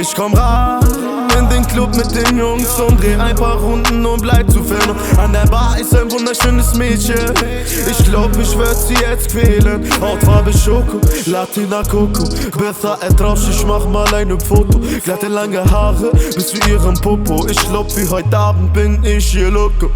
Ich komm rein in den Club mit den Jungs und dreh ein paar Runden und bleib zu Film. An der Bar ist ein wunderschönes Mädchen. Ich glaub, ich werd sie jetzt quälen. Hautfarbe Schoko, Latina Coco, Bertha Rausch, ich mach mal ein Foto. Glatte lange Haare bis zu ihrem Popo. Ich glaub, wie heute Abend bin ich hier loco.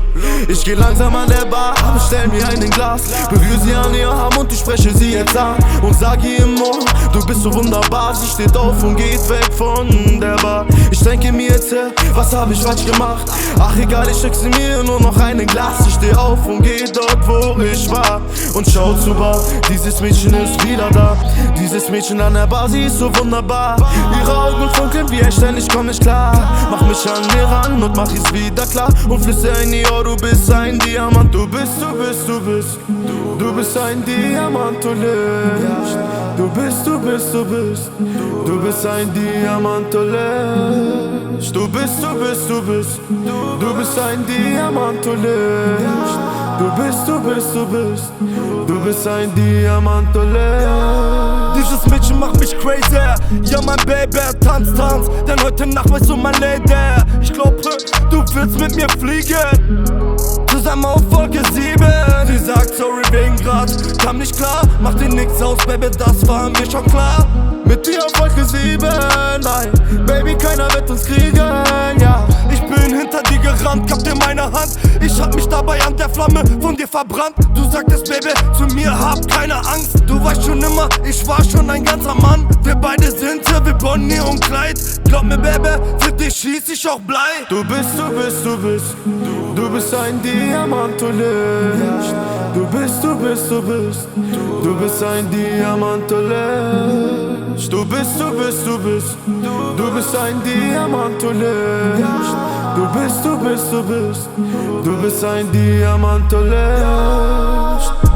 Ich geh langsam an der Bar, bestell mir ein Glas, berühr sie an ihr Arm und ich spreche sie jetzt an und sag ihr im Ohr, du bist so wunderbar. Sie steht auf und geht weg von der Bar. Ich denke mir jetzt, was hab ich falsch gemacht? Ach egal, ich schick sie mir nur noch ein Glas. Ich steh auf und geh dort, wo ich war und schau zur Bar. Dieses Mädchen ist wieder da. Dieses Mädchen an der Bar, sie ist so wunderbar. Ihre Augen funkeln wie echt, denn ich komm nicht klar. Mach mich an ihr ran und mach es wieder klar und flüster in ihr Ohr, du bist ein Diamant. Du bist ein Diamant, du Licht. Du bist ein Diamant, du Licht. Du bist ein Diamant, du Licht. Du bist ein Diamant, du Licht. Dieses Mädchen macht mich crazy. Ja, mein Baby, tanz, denn heute Nacht bist du mein Lady. Ich glaube, du willst mit mir fliegen, zusammen auf Wolke 7. Sie sagt sorry wegen Grad, kam nicht klar. Mach dir nix aus, Baby, das war mir schon klar. Mit dir auf Wolke 7, nein, Baby, keiner wird uns kriegen, ja. Ich bin hinter dir gerannt, gab dir meine Hand. Ich hab mich dabei an der Flamme von dir verbrannt. Du sagtest, Baby, zu mir hab keine Angst. Du weißt schon immer, ich war schon ein ganzer Mann. Wir beide sind wie Bonnie und Clyde. Glaub mir, Baby, für dich schieß ich auch Blei. Du bist ein Diamant, du Licht. Du bist ein Diamant, du Licht. Du bist ein Diamant, du Licht. Du bist ein Diamant, du Licht.